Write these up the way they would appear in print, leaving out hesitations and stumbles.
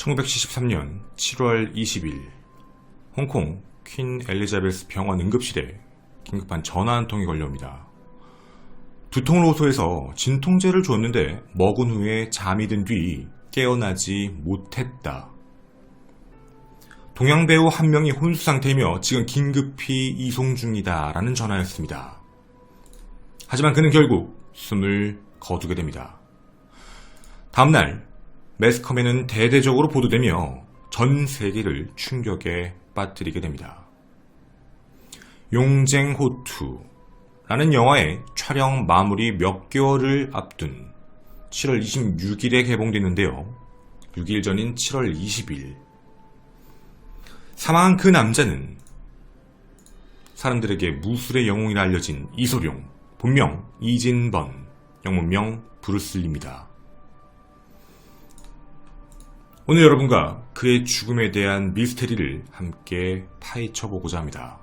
1973년 7월 20일 홍콩 퀸 엘리자베스 병원 응급실에 긴급한 전화 한 통이 걸려옵니다. 두통을 호소해서 진통제를 줬는데 먹은 후에 잠이 든 뒤 깨어나지 못했다. 동양배우 한 명이 혼수 상태이며 지금 긴급히 이송 중이다 라는 전화였습니다. 하지만 그는 결국 숨을 거두게 됩니다. 다음날 매스컴에는 대대적으로 보도되며 전 세계를 충격에 빠뜨리게 됩니다. 용쟁호투라는 영화의 촬영 마무리 몇 개월을 앞둔 7월 26일에 개봉됐는데요. 6일 전인 7월 20일 사망한 그 남자는 사람들에게 무술의 영웅이라 알려진 이소룡, 본명 이진번, 영문명 브루슬리입니다. 오늘 여러분과 그의 죽음에 대한 미스테리를 함께 파헤쳐보고자 합니다.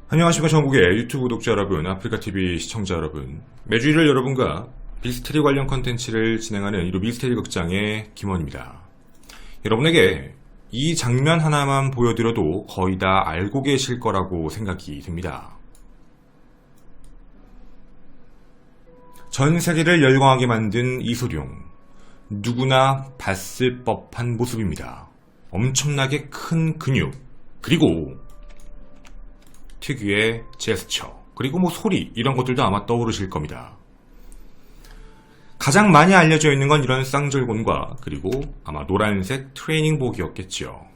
안녕하십니까, 전국의 유튜브 구독자 여러분, 아프리카TV 시청자 여러분. 매주 일요일 여러분과 미스테리 관련 컨텐츠를 진행하는 이로 미스테리 극장의 김원입니다. 여러분에게 이 장면 하나만 보여드려도 거의 다 알고 계실 거라고 생각이 듭니다. 전 세계를 열광하게 만든 이소룡, 누구나 봤을 법한 모습입니다. 엄청나게 큰 근육, 그리고 특유의 제스처, 그리고 소리, 이런 것들도 아마 떠오르실 겁니다. 가장 많이 알려져 있는 건 이런 쌍절곤과 그리고 아마 노란색 트레이닝복이었겠죠.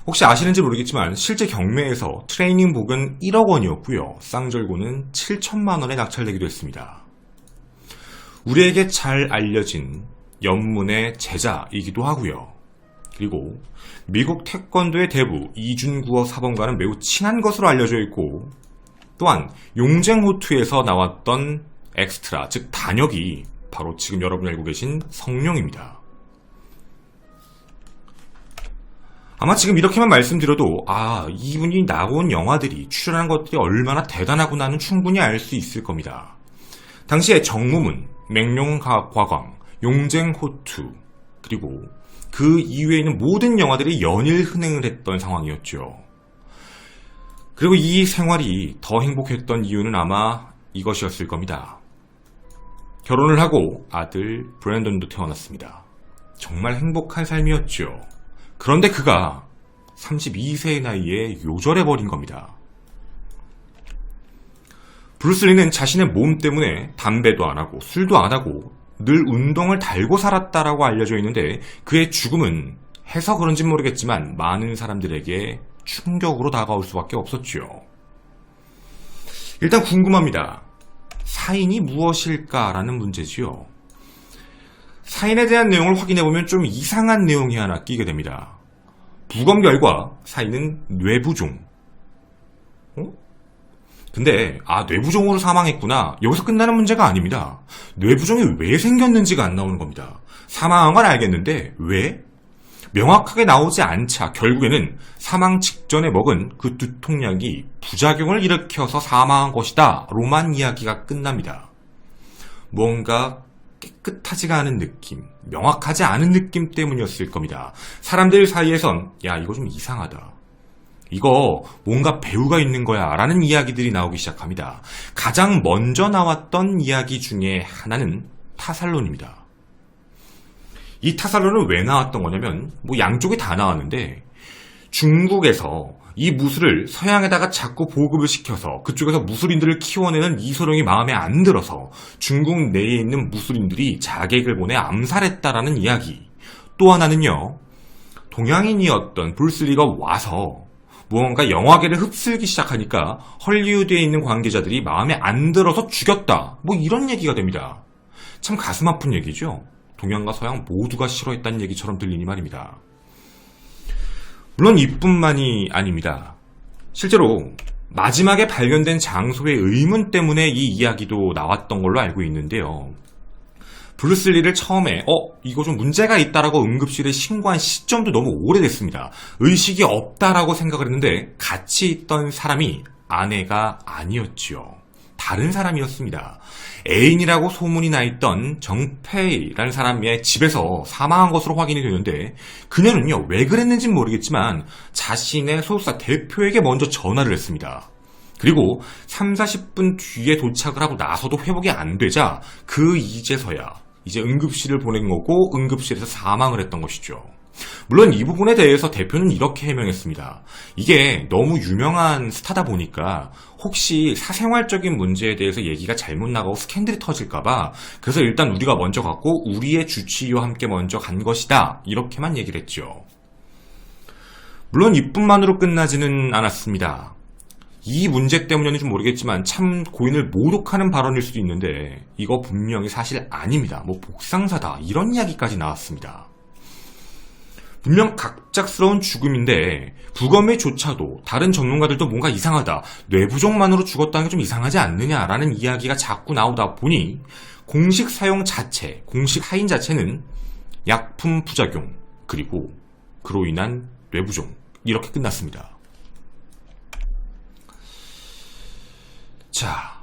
혹시 아시는지 모르겠지만 실제 경매에서 트레이닝복은 1억 원이었고요. 쌍절곤은 7천만 원에 낙찰되기도 했습니다. 우리에게 잘 알려진 연문의 제자이기도 하고요. 그리고 미국 태권도의 대부 이준구어 사범과는 매우 친한 것으로 알려져 있고, 또한 용쟁호투에서 나왔던 엑스트라, 즉 단역이 바로 지금 여러분이 알고 계신 성룡입니다. 아마 지금 이렇게만 말씀드려도 이분이 나온 영화들이, 출연한 것들이 얼마나 대단하구나는 충분히 알 수 있을 겁니다. 당시에 정무문, 맹룡과광, 용쟁호투, 그리고 그 이외에 있는 모든 영화들이 연일 흥행을 했던 상황이었죠. 그리고 이 생활이 더 행복했던 이유는 아마 이것이었을 겁니다. 결혼을 하고 아들 브랜던도 태어났습니다. 정말 행복한 삶이었죠. 그런데 그가 32세의 나이에 요절해버린 겁니다. 브루슬리는 자신의 몸 때문에 담배도 안 하고 술도 안 하고 늘 운동을 달고 살았다라고 알려져 있는데, 그의 죽음은 해서 그런지 모르겠지만 많은 사람들에게 충격으로 다가올 수밖에 없었죠. 일단 궁금합니다. 사인이 무엇일까라는 문제지요. 사인에 대한 내용을 확인해보면 좀 이상한 내용이 하나 끼게 됩니다. 부검 결과 사인은 뇌부종. 근데 뇌부종으로 사망했구나, 여기서 끝나는 문제가 아닙니다. 뇌부종이 왜 생겼는지가 안 나오는 겁니다. 사망한 건 알겠는데 왜? 명확하게 나오지 않자 결국에는 사망 직전에 먹은 그 두통약이 부작용을 일으켜서 사망한 것이다 로만 이야기가 끝납니다. 뭔가 깨끗하지가 않은 느낌, 명확하지 않은 느낌 때문이었을 겁니다. 사람들 사이에선 이거 좀 이상하다, 이거 뭔가 배우가 있는 거야 라는 이야기들이 나오기 시작합니다. 가장 먼저 나왔던 이야기 중에 하나는 타살론입니다. 이 타살론은 왜 나왔던 거냐면 양쪽이 다 나왔는데, 중국에서 이 무술을 서양에다가 자꾸 보급을 시켜서 그쪽에서 무술인들을 키워내는 이소룡이 마음에 안 들어서 중국 내에 있는 무술인들이 자객을 보내 암살했다라는 이야기. 또 하나는요, 동양인이었던 브루슬리가 와서 무언가 영화계를 흡수하기 시작하니까 헐리우드에 있는 관계자들이 마음에 안 들어서 죽였다, 이런 얘기가 됩니다. 참 가슴 아픈 얘기죠. 동양과 서양 모두가 싫어했다는 얘기처럼 들리니 말입니다. 물론 이뿐만이 아닙니다. 실제로 마지막에 발견된 장소의 의문 때문에 이 이야기도 나왔던 걸로 알고 있는데요. 브루슬리를 처음에 이거 좀 문제가 있다라고 응급실에 신고한 시점도 너무 오래됐습니다. 의식이 없다라고 생각을 했는데 같이 있던 사람이 아내가 아니었지요. 다른 사람이었습니다. 애인이라고 소문이 나 있던 정페이라는 사람의 집에서 사망한 것으로 확인이 되는데 그녀는요, 왜 그랬는지는 모르겠지만 자신의 소속사 대표에게 먼저 전화를 했습니다. 그리고 3, 40분 뒤에 도착을 하고 나서도 회복이 안 되자 이제서야 이제 응급실을 보낸 거고 응급실에서 사망을 했던 것이죠. 물론 이 부분에 대해서 대표는 이렇게 해명했습니다. 이게 너무 유명한 스타다 보니까 혹시 사생활적인 문제에 대해서 얘기가 잘못 나가고 스캔들이 터질까봐 그래서 일단 우리가 먼저 갔고 우리의 주치의와 함께 먼저 간 것이다. 이렇게만 얘기를 했죠. 물론 이뿐만으로 끝나지는 않았습니다. 이 문제 때문인지 모르겠지만 참 고인을 모독하는 발언일 수도 있는데 이거 분명히 사실 아닙니다. 복상사다 이런 이야기까지 나왔습니다. 분명 갑작스러운 죽음인데 부검의조차도 다른 전문가들도 뭔가 이상하다. 뇌부종만으로 죽었다는 게 좀 이상하지 않느냐라는 이야기가 자꾸 나오다 보니 공식 사용 자체, 공식 하인 자체는 약품 부작용 그리고 그로 인한 뇌부종 이렇게 끝났습니다. 자,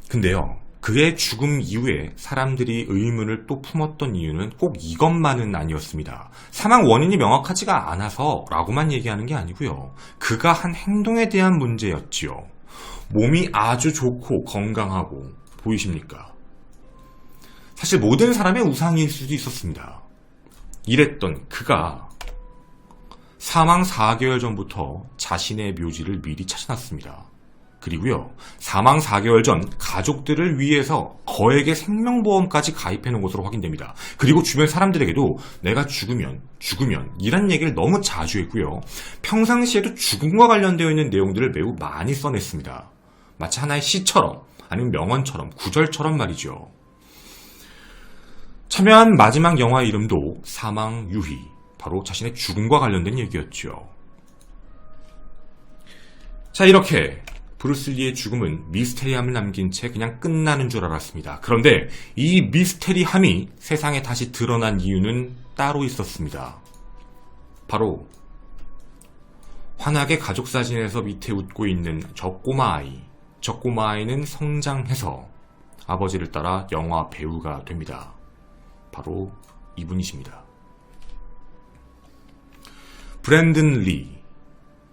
근데요. 그의 죽음 이후에 사람들이 의문을 또 품었던 이유는 꼭 이것만은 아니었습니다. 사망 원인이 명확하지가 않아서 라고만 얘기하는 게 아니고요. 그가 한 행동에 대한 문제였지요. 몸이 아주 좋고 건강하고 보이십니까? 사실 모든 사람의 우상일 수도 있었습니다. 이랬던 그가 사망 4개월 전부터 자신의 묘지를 미리 찾아놨습니다. 그리고요, 사망 4개월 전 가족들을 위해서 거액의 생명보험까지 가입해놓은 것으로 확인됩니다. 그리고 주변 사람들에게도 내가 죽으면 이란 얘기를 너무 자주 했고요. 평상시에도 죽음과 관련되어 있는 내용들을 매우 많이 써냈습니다. 마치 하나의 시처럼 아니면 명언처럼 구절처럼 말이죠. 참여한 마지막 영화의 이름도 사망 유희, 바로 자신의 죽음과 관련된 얘기였죠. 자, 이렇게 브루슬리의 죽음은 미스테리함을 남긴 채 그냥 끝나는 줄 알았습니다. 그런데 이 미스테리함이 세상에 다시 드러난 이유는 따로 있었습니다. 바로 환하게 가족사진에서 밑에 웃고 있는 저 꼬마 아이. 저 꼬마 아이는 성장해서 아버지를 따라 영화 배우가 됩니다. 바로 이분이십니다. 브랜든 리.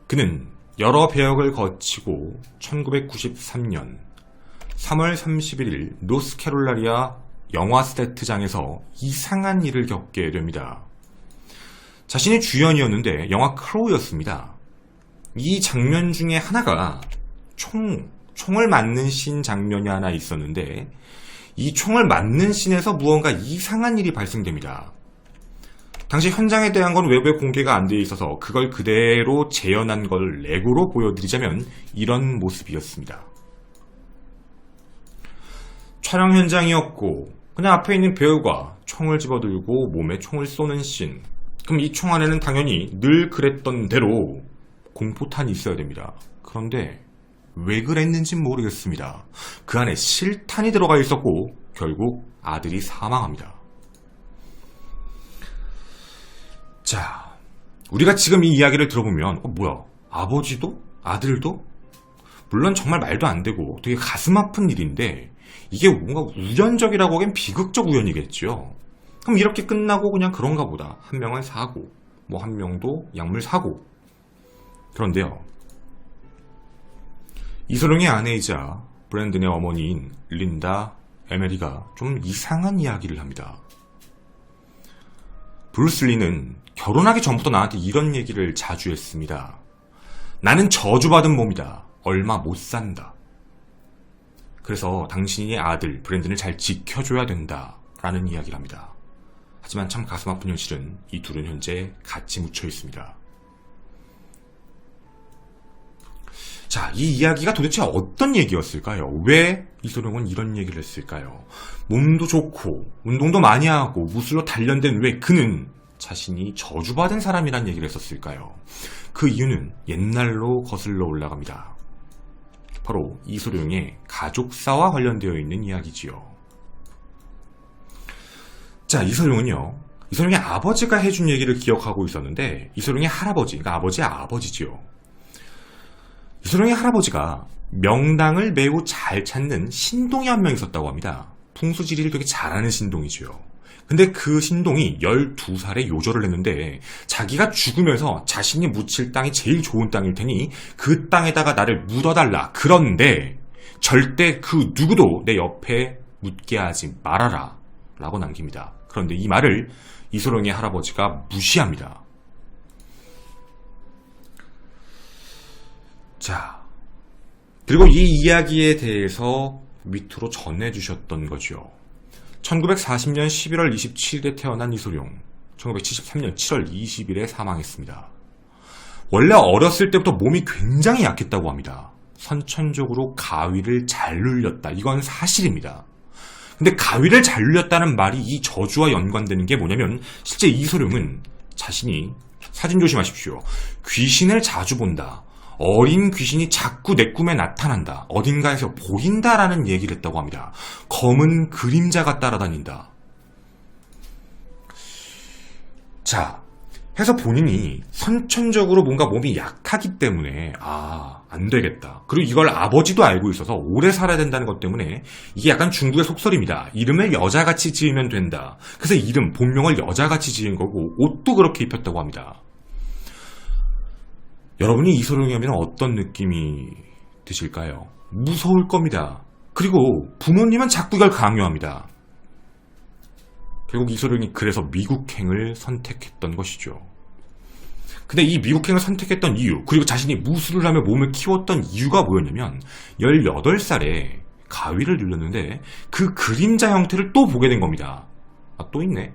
그는 여러 배역을 거치고 1993년 3월 31일 노스캐롤라이나 영화 세트장에서 이상한 일을 겪게 됩니다. 자신이 주연이었는데 영화 크로우였습니다. 이 장면 중에 하나가 총을 맞는 씬 장면이 하나 있었는데 이 총을 맞는 씬에서 무언가 이상한 일이 발생됩니다. 당시 현장에 대한 건 외부에 공개가 안 되어 있어서 그걸 그대로 재현한 걸 레고로 보여드리자면 이런 모습이었습니다. 촬영 현장이었고 그냥 앞에 있는 배우가 총을 집어들고 몸에 총을 쏘는 씬. 그럼 이 총 안에는 당연히 늘 그랬던 대로 공포탄이 있어야 됩니다. 그런데 왜 그랬는지는 모르겠습니다. 그 안에 실탄이 들어가 있었고 결국 아들이 사망합니다. 자, 우리가 지금 이 이야기를 들어보면 뭐야? 아버지도? 아들도? 물론 정말 말도 안 되고 되게 가슴 아픈 일인데 이게 뭔가 우연적이라고 하기엔 비극적 우연이겠죠. 그럼 이렇게 끝나고 그냥 그런가 보다. 한 명은 사고, 한 명도 약물 사고. 그런데요. 이소룡의 아내이자 브랜든의 어머니인 린다 에메리가 좀 이상한 이야기를 합니다. 브루스 리는 결혼하기 전부터 나한테 이런 얘기를 자주 했습니다. 나는 저주받은 몸이다. 얼마 못 산다. 그래서 당신의 아들 브랜든을 잘 지켜줘야 된다. 라는 이야기를 합니다. 하지만 참 가슴 아픈 현실은 이 둘은 현재 같이 묻혀 있습니다. 자, 이 이야기가 도대체 어떤 얘기였을까요? 왜 이소룡은 이런 얘기를 했을까요? 몸도 좋고 운동도 많이 하고 무술로 단련된 왜 그는 자신이 저주받은 사람이란 얘기를 했었을까요? 그 이유는 옛날로 거슬러 올라갑니다. 바로 이소룡의 가족사와 관련되어 있는 이야기지요. 자, 이소룡의 아버지가 해준 얘기를 기억하고 있었는데 이소룡의 할아버지, 그러니까 아버지의 아버지지요. 이소룡의 할아버지가 명당을 매우 잘 찾는 신동이 한 명 있었다고 합니다. 풍수지리를 되게 잘하는 신동이죠. 근데 그 신동이 12살에 요절을 했는데 자기가 죽으면서 자신이 묻힐 땅이 제일 좋은 땅일 테니 그 땅에다가 나를 묻어달라. 그런데 절대 그 누구도 내 옆에 묻게 하지 말아라 라고 남깁니다. 그런데 이 말을 이소룡의 할아버지가 무시합니다. 자, 그리고 이 이야기에 대해서 밑으로 전해주셨던 거죠. 1940년 11월 27일에 태어난 이소룡, 1973년 7월 20일에 사망했습니다. 원래 어렸을 때부터 몸이 굉장히 약했다고 합니다. 선천적으로 가위를 잘 눌렸다. 이건 사실입니다. 근데 가위를 잘 눌렸다는 말이 이 저주와 연관되는 게 뭐냐면 실제 이소룡은 자신이, 사진 조심하십시오, 귀신을 자주 본다. 어린 귀신이 자꾸 내 꿈에 나타난다. 어딘가에서 보인다라는 얘기를 했다고 합니다. 검은 그림자가 따라다닌다. 자, 해서 본인이 선천적으로 뭔가 몸이 약하기 때문에 안 되겠다. 그리고 이걸 아버지도 알고 있어서 오래 살아야 된다는 것 때문에 이게 약간 중국의 속설입니다. 이름을 여자같이 지으면 된다. 그래서 이름, 본명을 여자같이 지은 거고 옷도 그렇게 입혔다고 합니다. 여러분이 이소룡이 하면 어떤 느낌이 드실까요? 무서울 겁니다. 그리고 부모님은 자꾸 이걸 강요합니다. 결국 이소룡이 그래서 미국행을 선택했던 것이죠. 근데 이 미국행을 선택했던 이유, 그리고 자신이 무술을 하며 몸을 키웠던 이유가 뭐였냐면 18살에 가위를 눌렸는데 그 그림자 형태를 또 보게 된 겁니다. 또 있네.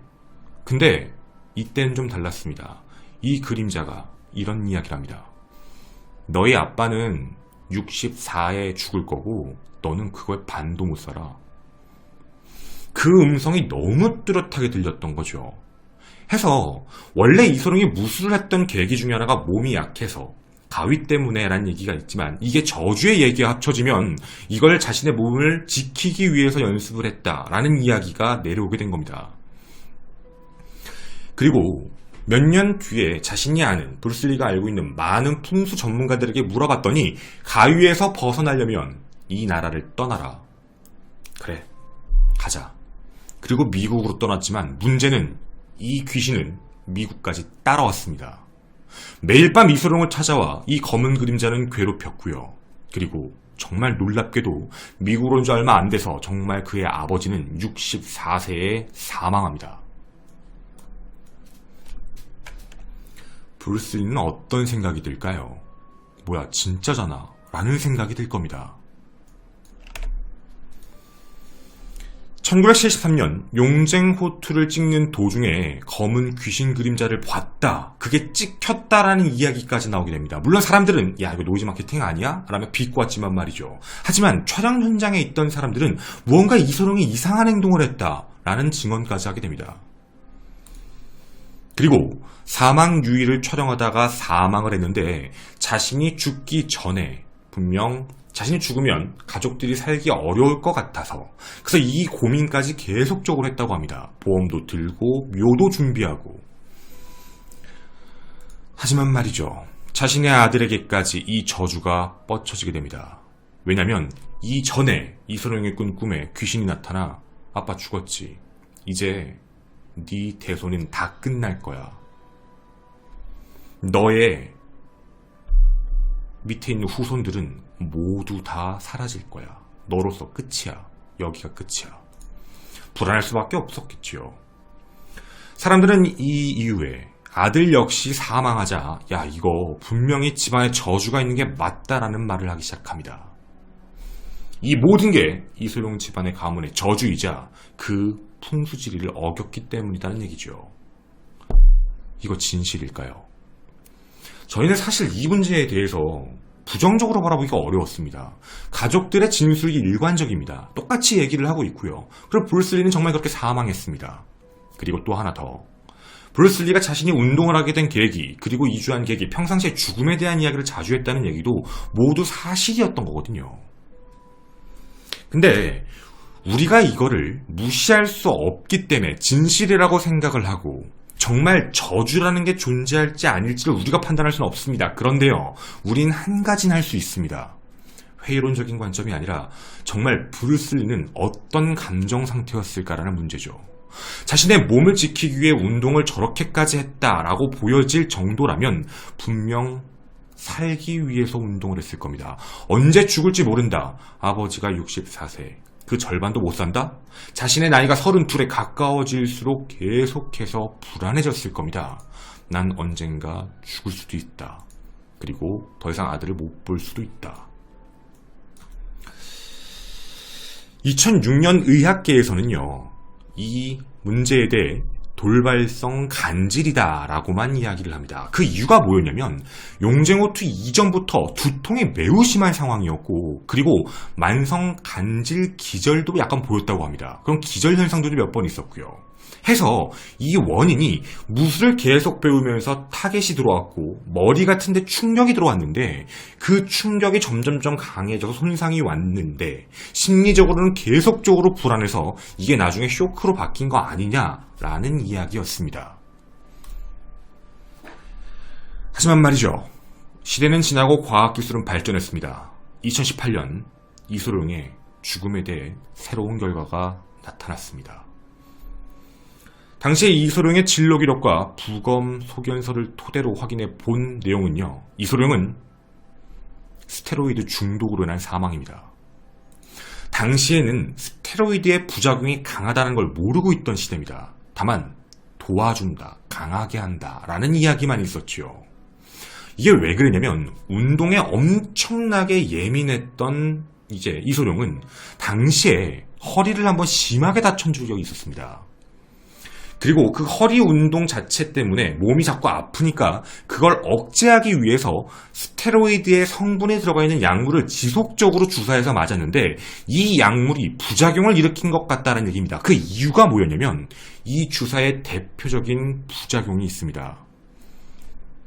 근데 이때는 좀 달랐습니다. 이 그림자가 이런 이야기를 합니다. 너희 아빠는 64에 죽을 거고 너는 그거에 반도 못 살아. 그 음성이 너무 뚜렷하게 들렸던 거죠. 해서 원래 이소룡이 무술을 했던 계기 중에 하나가 몸이 약해서 가위 때문에 라는 얘기가 있지만 이게 저주의 얘기가 합쳐지면 이걸 자신의 몸을 지키기 위해서 연습을 했다라는 이야기가 내려오게 된 겁니다. 그리고 몇 년 뒤에 자신이 아는, 브루스리가 알고 있는 많은 풍수 전문가들에게 물어봤더니 가위에서 벗어나려면 이 나라를 떠나라. 그래, 가자. 그리고 미국으로 떠났지만 문제는 이 귀신은 미국까지 따라왔습니다. 매일 밤 이소룡을 찾아와 이 검은 그림자는 괴롭혔고요. 그리고 정말 놀랍게도 미국으로 온 지 얼마 안 돼서 정말 그의 아버지는 64세에 사망합니다. 브루스리는 어떤 생각이 들까요? 뭐야, 진짜잖아 라는 생각이 들 겁니다. 1973년 용쟁호투를 찍는 도중에 검은 귀신 그림자를 봤다, 그게 찍혔다라는 이야기까지 나오게 됩니다. 물론 사람들은 야, 이거 노이즈 마케팅 아니야? 라며 비꼬았지만 말이죠. 하지만 촬영 현장에 있던 사람들은 무언가 이소룡이 이상한 행동을 했다 라는 증언까지 하게 됩니다. 그리고 사망 유일을 촬영하다가 사망을 했는데 자신이 죽기 전에 분명 자신이 죽으면 가족들이 살기 어려울 것 같아서 그래서 이 고민까지 계속적으로 했다고 합니다. 보험도 들고 묘도 준비하고. 하지만 말이죠, 자신의 아들에게까지 이 저주가 뻗쳐지게 됩니다. 왜냐면 이전에 이소룡이 꾼 꿈에 귀신이 나타나 아빠 죽었지, 이제 네 대소는 다 끝날 거야. 너의 밑에 있는 후손들은 모두 다 사라질 거야. 너로서 끝이야. 여기가 끝이야. 불안할 수밖에 없었겠지요. 사람들은 이 이후에 아들 역시 사망하자 야, 이거 분명히 집안에 저주가 있는 게 맞다라는 말을 하기 시작합니다. 이 모든 게 이소룡 집안의 가문의 저주이자 그 풍수지리를 어겼기 때문이라는 얘기죠. 이거 진실일까요? 저희는 사실 이 문제에 대해서 부정적으로 바라보기가 어려웠습니다. 가족들의 진술이 일관적입니다. 똑같이 얘기를 하고 있고요. 그리고 브루스리는 정말 그렇게 사망했습니다. 그리고 또 하나 더, 브루스리가 자신이 운동을 하게 된 계기, 그리고 이주한 계기, 평상시에 죽음에 대한 이야기를 자주 했다는 얘기도 모두 사실이었던 거거든요. 근데 우리가 이거를 무시할 수 없기 때문에 진실이라고 생각을 하고 정말 저주라는 게 존재할지 아닐지를 우리가 판단할 수는 없습니다. 그런데요, 우린 한 가지는 할 수 있습니다. 회의론적인 관점이 아니라 정말 브루슬리는 어떤 감정 상태였을까라는 문제죠. 자신의 몸을 지키기 위해 운동을 저렇게까지 했다라고 보여질 정도라면 분명 살기 위해서 운동을 했을 겁니다. 언제 죽을지 모른다. 아버지가 64세. 그 절반도 못 산다? 자신의 나이가 32에 가까워질수록 계속해서 불안해졌을 겁니다. 난 언젠가 죽을 수도 있다. 그리고 더 이상 아들을 못 볼 수도 있다. 2006년 의학계에서는요, 이 문제에 대해 돌발성 간질이다 라고만 이야기를 합니다. 그 이유가 뭐였냐면 용쟁호투 이전부터 두통이 매우 심한 상황이었고, 그리고 만성 간질 기절도 약간 보였다고 합니다. 그런 기절 현상들도 몇 번 있었고요. 해서 이 원인이 무술을 계속 배우면서 타겟이 들어왔고 머리 같은데 충격이 들어왔는데, 그 충격이 점점점 강해져서 손상이 왔는데 심리적으로는 계속적으로 불안해서 이게 나중에 쇼크로 바뀐 거 아니냐라는 이야기였습니다. 하지만 말이죠, 시대는 지나고 과학기술은 발전했습니다. 2018년 이소룡의 죽음에 대해 새로운 결과가 나타났습니다. 당시에 이소룡의 진로 기록과 부검 소견서를 토대로 확인해 본 내용은요, 이소룡은 스테로이드 중독으로 인한 사망입니다. 당시에는 스테로이드의 부작용이 강하다는 걸 모르고 있던 시대입니다. 다만 도와준다, 강하게 한다 라는 이야기만 있었지요. 이게 왜 그러냐면 운동에 엄청나게 예민했던 이제 이소룡은 당시에 허리를 한번 심하게 다친 적이 있었습니다. 그리고 그 허리 운동 자체 때문에 몸이 자꾸 아프니까 그걸 억제하기 위해서 스테로이드의 성분이 들어가 있는 약물을 지속적으로 주사해서 맞았는데 이 약물이 부작용을 일으킨 것 같다는 얘기입니다. 그 이유가 뭐였냐면 이 주사의 대표적인 부작용이 있습니다.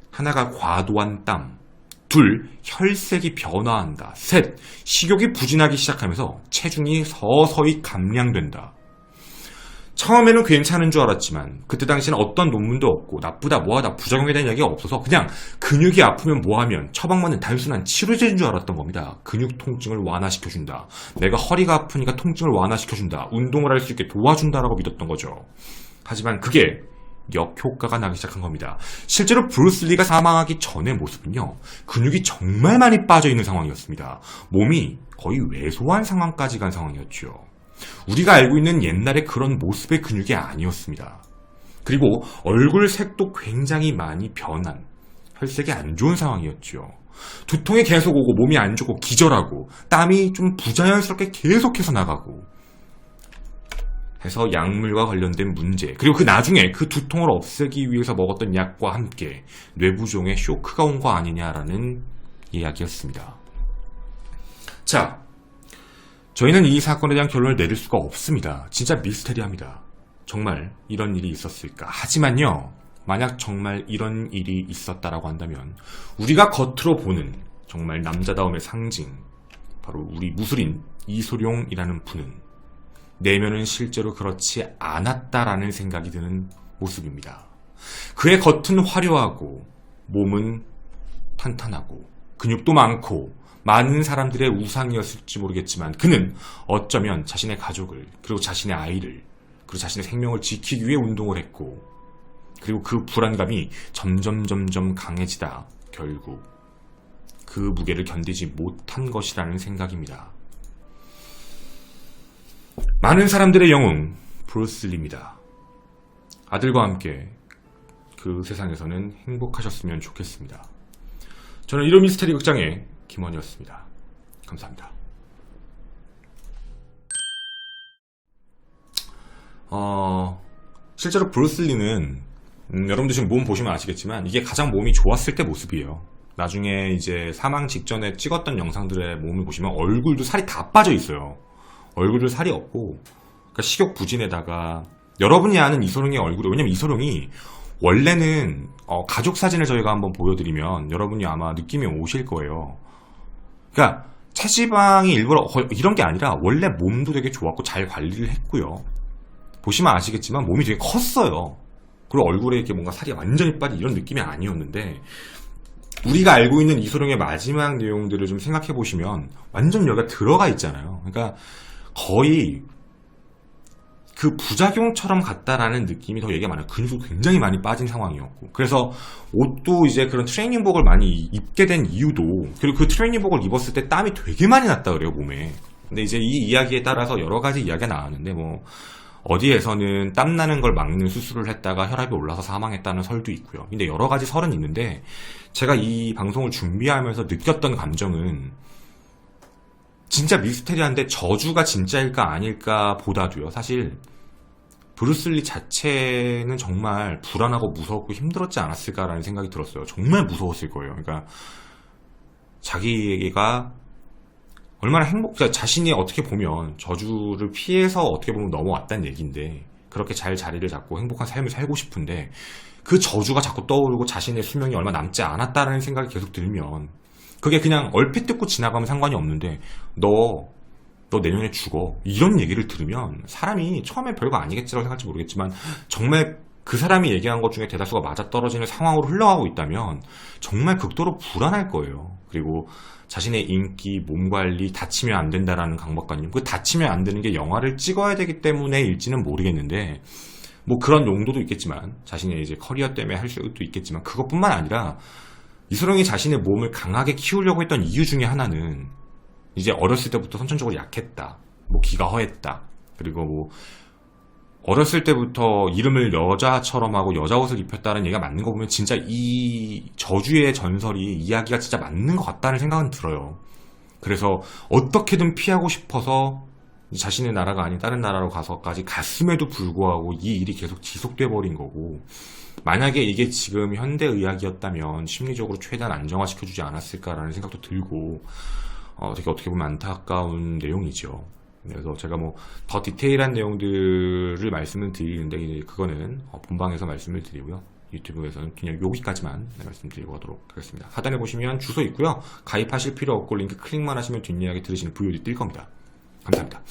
하나가 과도한 땀, 둘, 혈색이 변화한다, 셋, 식욕이 부진하기 시작하면서 체중이 서서히 감량된다. 처음에는 괜찮은 줄 알았지만 그때 당시에는 어떤 논문도 없고 나쁘다 뭐하다 부작용에 대한 이야기가 없어서 그냥 근육이 아프면 뭐하면 처방받는 단순한 치료제인 줄 알았던 겁니다. 근육 통증을 완화시켜준다, 내가 허리가 아프니까 통증을 완화시켜준다, 운동을 할 수 있게 도와준다라고 믿었던 거죠. 하지만 그게 역효과가 나기 시작한 겁니다. 실제로 브루슬리가 사망하기 전의 모습은요, 근육이 정말 많이 빠져있는 상황이었습니다. 몸이 거의 왜소한 상황까지 간 상황이었죠. 우리가 알고 있는 옛날의 그런 모습의 근육이 아니었습니다. 그리고 얼굴 색도 굉장히 많이 변한, 혈색이 안 좋은 상황이었죠. 두통이 계속 오고 몸이 안 좋고 기절하고 땀이 좀 부자연스럽게 계속해서 나가고 해서 약물과 관련된 문제, 그리고 그 나중에 그 두통을 없애기 위해서 먹었던 약과 함께 뇌부종의 쇼크가 온 거 아니냐라는 이야기였습니다. 자, 저희는 이 사건에 대한 결론을 내릴 수가 없습니다. 진짜 미스테리합니다. 정말 이런 일이 있었을까? 하지만요, 만약 정말 이런 일이 있었다라고 한다면 우리가 겉으로 보는 정말 남자다움의 상징, 바로 우리 무술인 이소룡이라는 분은 내면은 실제로 그렇지 않았다라는 생각이 드는 모습입니다. 그의 겉은 화려하고 몸은 탄탄하고 근육도 많고 많은 사람들의 우상이었을지 모르겠지만 그는 어쩌면 자신의 가족을, 그리고 자신의 아이를, 그리고 자신의 생명을 지키기 위해 운동을 했고, 그리고 그 불안감이 점점 강해지다 결국 그 무게를 견디지 못한 것이라는 생각입니다. 많은 사람들의 영웅 브루슬리입니다. 아들과 함께 그 세상에서는 행복하셨으면 좋겠습니다. 저는 이런 미스테리 극장의 김원이었습니다. 감사합니다. 실제로 브루슬리는 여러분들 지금 몸 보시면 아시겠지만 이게 가장 몸이 좋았을 때 모습이에요. 나중에 이제 사망 직전에 찍었던 영상들의 몸을 보시면 얼굴도 살이 다 빠져 있어요. 얼굴도 살이 없고, 그러니까 식욕 부진에다가 여러분이 아는 이소룡의 얼굴이, 왜냐면 이소룡이 원래는 가족 사진을 저희가 한번 보여드리면 여러분이 아마 느낌이 오실 거예요. 그러니까 체지방이 일부러 이런 게 아니라 원래 몸도 되게 좋았고 잘 관리를 했고요. 보시면 아시겠지만 몸이 되게 컸어요. 그리고 얼굴에 이렇게 뭔가 살이 완전히 빠진 이런 느낌이 아니었는데 우리가 알고 있는 이소룡의 마지막 내용들을 좀 생각해 보시면 완전 여기가 들어가 있잖아요. 그러니까 거의 그 부작용처럼 같다라는 느낌이 더 얘기가 많아요. 근육도 굉장히 많이 빠진 상황이었고. 그래서 옷도 이제 그런 트레이닝복을 많이 입게 된 이유도, 그리고 그 트레이닝복을 입었을 때 땀이 되게 많이 났다 그래요, 몸에. 근데 이제 이 이야기에 따라서 여러 가지 이야기가 나왔는데, 뭐, 어디에서는 땀 나는 걸 막는 수술을 했다가 혈압이 올라서 사망했다는 설도 있고요. 근데 여러 가지 설은 있는데, 제가 이 방송을 준비하면서 느꼈던 감정은, 진짜 미스테리한데 저주가 진짜일까 아닐까 보다도요. 사실 브루슬리 자체는 정말 불안하고 무섭고 힘들었지 않았을까라는 생각이 들었어요. 정말 무서웠을 거예요. 그러니까 자기가 얼마나 그러니까 자신이 어떻게 보면 저주를 피해서 어떻게 보면 넘어왔다는 얘기인데, 그렇게 잘 자리를 잡고 행복한 삶을 살고 싶은데 그 저주가 자꾸 떠오르고 자신의 수명이 얼마 남지 않았다라는 생각이 계속 들면, 그게 그냥 얼핏 듣고 지나가면 상관이 없는데 너 내년에 죽어 이런 얘기를 들으면 사람이 처음에 별거 아니겠지라고 생각할지 모르겠지만, 정말 그 사람이 얘기한 것 중에 대다수가 맞아떨어지는 상황으로 흘러가고 있다면 정말 극도로 불안할 거예요. 그리고 자신의 인기, 몸관리, 다치면 안 된다라는 강박관념, 그 다치면 안 되는 게 영화를 찍어야 되기 때문에일지는 모르겠는데, 뭐 그런 용도도 있겠지만, 자신의 이제 커리어 때문에 할 수도 있겠지만, 그것뿐만 아니라 이소룡이 자신의 몸을 강하게 키우려고 했던 이유 중에 하나는 이제 어렸을 때부터 선천적으로 약했다, 뭐 기가 허했다, 그리고 뭐 어렸을 때부터 이름을 여자처럼 하고 여자 옷을 입혔다는 얘기가 맞는 거 보면 진짜 이 저주의 전설이 이야기가 진짜 맞는 것 같다는 생각은 들어요. 그래서 어떻게든 피하고 싶어서 자신의 나라가 아닌 다른 나라로 가서까지 갔음에도 불구하고 이 일이 계속 지속돼 버린 거고, 만약에 이게 지금 현대의학이었다면 심리적으로 최대한 안정화시켜주지 않았을까라는 생각도 들고, 되게 어떻게 보면 안타까운 내용이죠. 그래서 제가 뭐 더 디테일한 내용들을 말씀을 드리는데, 이제 그거는 본방에서 말씀을 드리고요. 유튜브에서는 그냥 여기까지만 말씀드리고 하도록 하겠습니다. 하단에 보시면 주소 있고요. 가입하실 필요 없고 링크 클릭만 하시면 뒷이야기 들으시는 VOD 뜰 겁니다. 감사합니다.